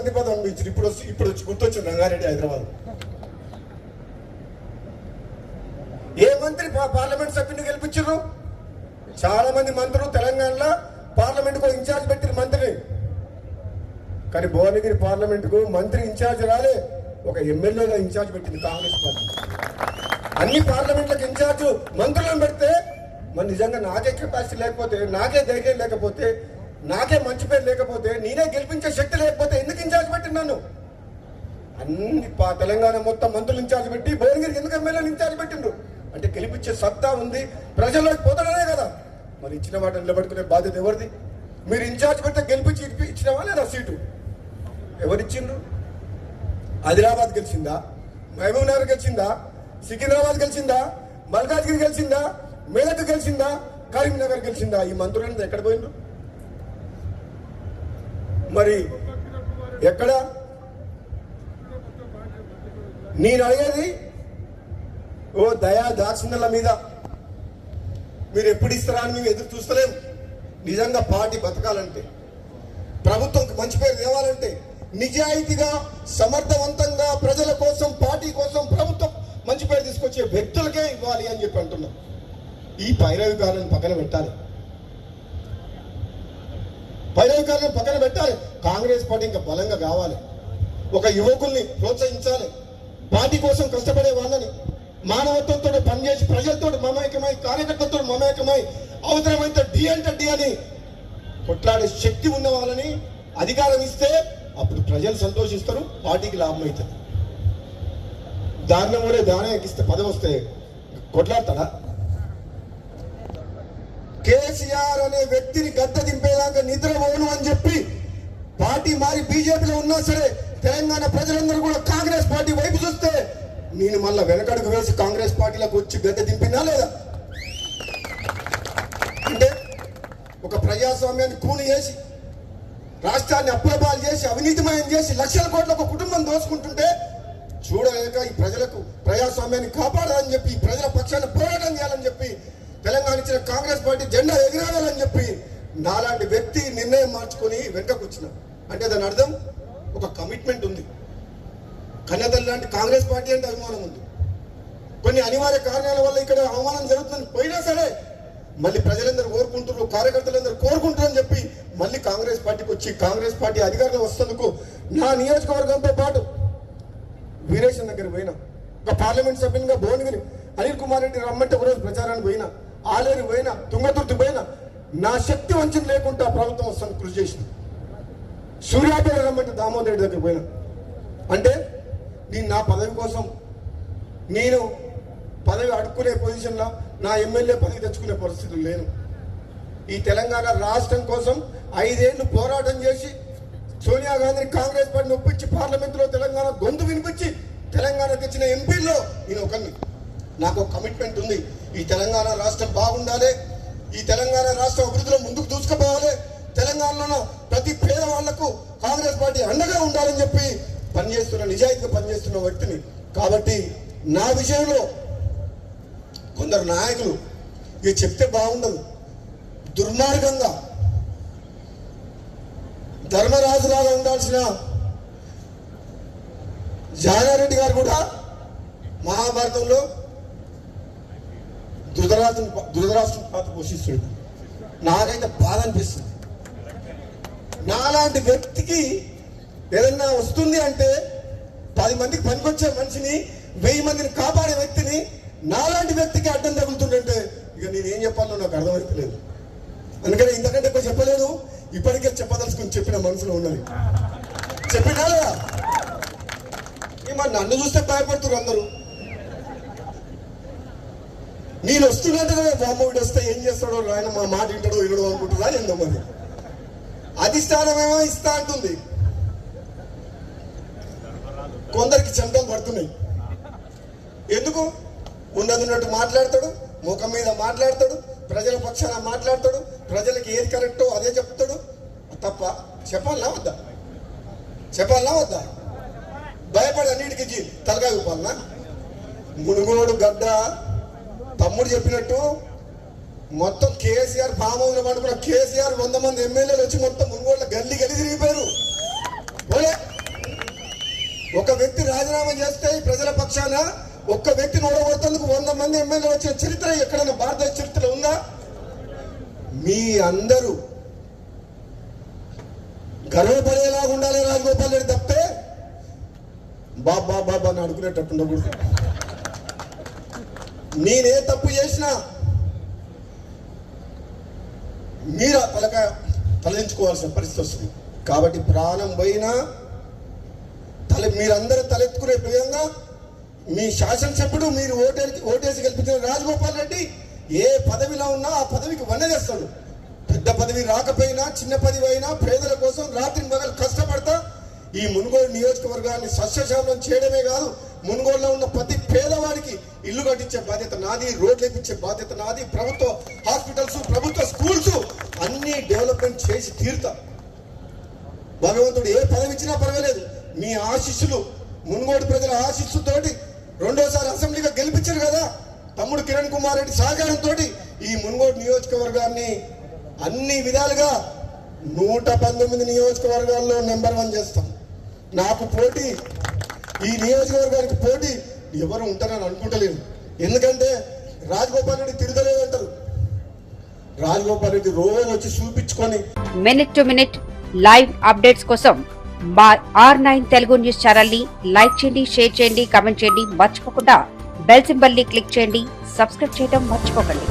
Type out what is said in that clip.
సంధిపదం అనిపించింది. ఇప్పుడు వచ్చి గుర్తొచ్చింది రంగారెడ్డి హైదరాబాద్. ఏ మంత్రి పార్లమెంట్ సభ్యుని గెలిపించారు? చాలా మంది మంత్రులు తెలంగాణలో పార్లమెంట్కు ఇన్ఛార్జ్ పెట్టిన మంత్రిని. కానీ భువనగిరి పార్లమెంటుకు మంత్రి ఇన్ఛార్జ్ రాలే, ఒక ఎమ్మెల్యేగా ఇన్ఛార్జ్ పెట్టింది కాంగ్రెస్ పార్టీ. అన్ని పార్లమెంట్లకు ఇన్ఛార్జ్ మంత్రులను పెడితే మరి నిజంగా నాకే కెపాసిటీ లేకపోతే, నాకే ధైర్యం లేకపోతే, నాకే మంచి పేరు లేకపోతే, నేనే గెలిపించే శక్తి లేకపోతే ఎందుకు ఇన్ఛార్జ్ పెట్టింది నన్ను? అన్ని తెలంగాణ మొత్తం మంత్రులు ఇన్ఛార్జ్ పెట్టి భువనగిరికి ఎందుకు ఎమ్మెల్యేలు ఇన్ఛార్జ్ పెట్టిండ్రు? అంటే గెలిపించే సత్తా ఉంది, ప్రజల్లోకి పోతాడనే కదా. మరి ఇచ్చిన వాటిని నిలబెట్టుకునే బాధ్యత ఎవరిది? మీరు ఇన్ఛార్జ్ పెడితే గెలిపించి ఇచ్చినవా లేదా సీటు? ఎవరిచ్చిండ్రు? ఆదిలాబాద్ గెలిచిందా? మహబూబ్ నగర్ గెలిచిందా? సికింద్రాబాద్ గెలిచిందా? మల్కాజ్గిరి గెలిచిందా? మేదక్ గెలిచిందా? కరీంనగర్ గెలిచిందా? ఈ మంత్రులంతా ఎక్కడ పోయిండ్రు? మరి ఎక్కడ? నేను అడిగేది ఓ దయా దాక్షిణ్యాల మీద మీరు ఎప్పుడు ఇస్తారా అని మేము ఎదురు చూస్తలేం. నిజంగా పార్టీ బతకాలంటే, ప్రభుత్వంకి మంచి పేరు తేవాలంటే, నిజాయితీగా సమర్థవంతంగా ప్రజల కోసం, పార్టీ కోసం ప్రభుత్వం మంచి పేరు తీసుకొచ్చే వ్యక్తులకే ఇవ్వాలి అని చెప్పి అంటున్నాం. ఈ పైరవికారులను పక్కన పెట్టాలి, పైరవికారులను పక్కన పెట్టాలి. కాంగ్రెస్ పార్టీ ఇంకా బలంగా కావాలి. ఒక యువకుల్ని ప్రోత్సహించాలి, పార్టీ కోసం కష్టపడే వాళ్ళని మానవత్వంతో పనిచేసి ప్రజలతో మమేకమై, కార్యకర్తలతో మమేకమై, అవసరమైతే డి అంటే డి అని కొట్లాడే శక్తి ఉన్న వాళ్ళని అధికారం ఇస్తే అప్పుడు ప్రజలు సంతోషిస్తారు, పార్టీకి లాభం అవుతుంది. దారుణం కూడా దానే ఎక్కిస్తే పదవి వస్తే కొట్లాడతాడా? కేసీఆర్ అనే వ్యక్తిని గద్ద దింపేదాకా నిద్రపోను అని చెప్పి పార్టీ మారి బీజేపీలో ఉన్నా సరే తెలంగాణ ప్రజలందరూ కూడా కాంగ్రెస్ పార్టీ వైపు చూస్తే నేను మళ్ళా వెనకడుగు వేసి కాంగ్రెస్ పార్టీలోకి వచ్చి గద్దె దింపినా లేదా? అంటే ఒక ప్రజాస్వామ్యాన్ని కూని చేసి, రాష్ట్రాన్ని అప్పులపాలు చేసి, అవినీతిమయం చేసి, లక్షల కోట్ల ఒక కుటుంబం దోచుకుంటుంటే చూడలేక ఈ ప్రజలకు ప్రజాస్వామ్యాన్ని కాపాడాలని చెప్పి, ఈ ప్రజల పక్షాన్ని పోరాటం చేయాలని చెప్పి, తెలంగాణ ఇచ్చిన కాంగ్రెస్ పార్టీ జెండా ఎగిరాలని చెప్పి నాలాంటి వ్యక్తి నిర్ణయం మార్చుకొని వెనకకు వచ్చిన అంటే దాని అర్థం ఒక కమిట్మెంట్ ఉంది. కన్నతల్లి లాంటి కాంగ్రెస్ పార్టీ అంటే అభిమానం ఉంది. కొన్ని అనివార్య కారణాల వల్ల ఇక్కడ అవమానం జరుగుతుందని పోయినా సరే మళ్ళీ ప్రజలందరూ కోరుకుంటున్నారు, కార్యకర్తలందరూ కోరుకుంటారని చెప్పి మళ్ళీ కాంగ్రెస్ పార్టీకి వచ్చి కాంగ్రెస్ పార్టీ అధికారంలో వస్తున్నందుకు నా నియోజకవర్గంతో పాటు వీరేశం దగ్గర పోయినా, ఒక పార్లమెంట్ సభ్యునిగా భువనగిరి అనిల్ కుమార్ రెడ్డి రమ్మంటే ఒకరోజు ప్రచారానికి పోయినా, ఆలేరు పోయినా, తుంగతుర్తి పోయినా, నా శక్తి వంచన లేకుండా ప్రభుత్వం వస్తుంది కృషి చేసిన. సూర్యాపేట రమ్మంటే దామోదర్ రెడ్డి దగ్గర పోయినా. అంటే నేను నా పదవి కోసం, నేను పదవి అడుక్కునే పొజిషన్లో, నా ఎమ్మెల్యే పదవి తెచ్చుకునే పరిస్థితులు లేను. ఈ తెలంగాణ రాష్ట్రం కోసం 5 ఏళ్లు పోరాటం చేసి సోనియా గాంధీని కాంగ్రెస్ పార్టీని ఒప్పించి పార్లమెంట్లో తెలంగాణ గొంతు వినిపించి తెలంగాణ తెచ్చిన ఎంపీల్లో నేను ఒకరిని. నాకు ఒక కమిట్మెంట్ ఉంది, ఈ తెలంగాణ రాష్ట్రం బాగుండాలి, ఈ తెలంగాణ రాష్ట్రం అభివృద్ధిలో ముందుకు దూసుకుపోవాలి, తెలంగాణలో ప్రతి పేదవాళ్లకు కాంగ్రెస్ పార్టీ అండగా ఉండాలని చెప్పి పనిచేస్తున్న, నిజాయితీగా పనిచేస్తున్న వ్యక్తిని. కాబట్టి నా విషయంలో కొందరు నాయకులు ఇక చెప్తే బాగుండదు, దుర్మార్గంగా ధర్మరాజులాగా ఉండాల్సిన జానారెడ్డి గారు కూడా మహాభారతంలో ధృతరాష్ట్రం పాత్ర పోషిస్తాడు. నాకైతే బాధ అనిపిస్తుంది. నాలాంటి వ్యక్తికి ఏదన్నా వస్తుంది అంటే 10 మందికి పనికొచ్చే మనిషిని, 1000 మందిని కాపాడే వ్యక్తిని నాలాంటి వ్యక్తికి అడ్డం తగులుతుందంటే ఇక నేనేం చెప్పాలో నాకు అర్థమైతలేదు. అందుకని ఇంతకంటే ఎక్కువ చెప్పలేదు. ఇప్పటికే చెప్పదలుచుకుని చెప్పిన మనసులో ఉన్నది చెప్పినా లేదా? మరి నన్ను చూస్తే భయపడుతున్నారు అందరూ. నేను వస్తున్నట్టుగా బామ్మోడు వస్తే ఏం చేస్తాడో, ఆయన మా మాట వింటాడో వినడో అనుకుంటున్నా. ఏందో మరి అధిష్టానమేమో ఇస్తా అంటుంది, కొందరికి చెమటలు పడుతున్నాయి. ఎందుకు? ఉన్నట్టు మాట్లాడతాడు, ముఖం మీద మాట్లాడతాడు, ప్రజల పక్షాన మాట్లాడతాడు, ప్రజలకు ఏది కరెక్టో అదే చెప్తాడు. తప్ప చెప్పాలనా వద్దా? చెప్పాలనా వద్దా? భయపడి అన్నిటికీ తలకాయ ఊపాలనా? మునుగోడు గడ్డ తమ్ముడు చెప్పినట్టు మొత్తం కేసీఆర్ ఫామ్ హౌస్ లో పడుకున్న కేసీఆర్ 100 మంది ఎమ్మెల్యేలు వచ్చి మొత్తం మునుగోడులో గల్లీ తిరిగిపోయారు. పోలే ఒక వ్యక్తి రాజీనామా చేస్తే ఈ ప్రజల పక్షాన ఒక్క వ్యక్తిని ఓడగొట్టేందుకు 100 మంది ఎమ్మెల్యేలు వచ్చిన చరిత్ర ఎక్కడైనా భారతదేశ చరిత్రలో ఉందా? మీ అందరూ గర్వపడేలాగా ఉండాలి రాజగోపాల్ రెడ్డి తప్పితే బాబా బాబా అని అడుగునేటట్టు ఉండకూడదు. నేనే తప్పు చేసినా మీరు తలెంచుకోవాల్సిన పరిస్థితి వస్తుంది. కాబట్టి ప్రాణం పోయినా మీరందరూ తలెత్తుకునే విధంగా మీ శాసనసభ్యుడు మీరు ఓటేసి గెలిపించిన రాజగోపాల్ రెడ్డి ఏ పదవిలో ఉన్నా ఆ పదవికి వన్నదేస్తాడు. పెద్ద పదవి రాకపోయినా చిన్న పదవి అయినా పేదల కోసం రాత్రి పగలు కష్టపడతా ఈ మునుగోడు నియోజకవర్గాన్ని సస్యశ్యామలం చేయడమే కాదు, మునుగోడులో ఉన్న ప్రతి పేదవాడికి ఇల్లు కట్టించే బాధ్యత నాది, రోడ్లు ఎక్కించే బాధ్యత నాది. ప్రభుత్వ హాస్పిటల్స్, ప్రభుత్వ స్కూల్స్ అన్ని డెవలప్మెంట్ చేసి తీరుతా. భగవంతుడు ఏ పదవి ఇచ్చినా పర్వాలేదు, మీ ఆశీస్సులు, మునుగోడు ప్రజల ఆశీస్సుతోటి రెండోసారి అసెంబ్లీగా గెలిపించారు కదా తమ్ముడు కిరణ్ కుమార్ రెడ్డి సహకారంతో ఈ మునుగోడు నియోజకవర్గాన్ని అన్ని విధాలుగా 119 నియోజకవర్గాల్లో నెంబర్ 1 చేస్తాం. నాకు పోటీ, ఈ నియోజకవర్గానికి పోటీ ఎవరు ఉంటారని అనుకుంటలేను. ఎందుకంటే రాజగోపాల్ రెడ్డి తిరగలేదంటారు. రాజగోపాల్ రెడ్డి రోజు వచ్చి చూపించుకొని minute to minute live updates కోసం మా R9 తెలుగు న్యూస్ ఛానల్ ని లైక్ చేయండి, షేర్ చేయండి, కామెంట్ చేయండి. మర్చిపోకుండా బెల్ సింబల్ ని క్లిక్ చేయండి. సబ్స్క్రైబ్ చేయడం మర్చిపోకండి.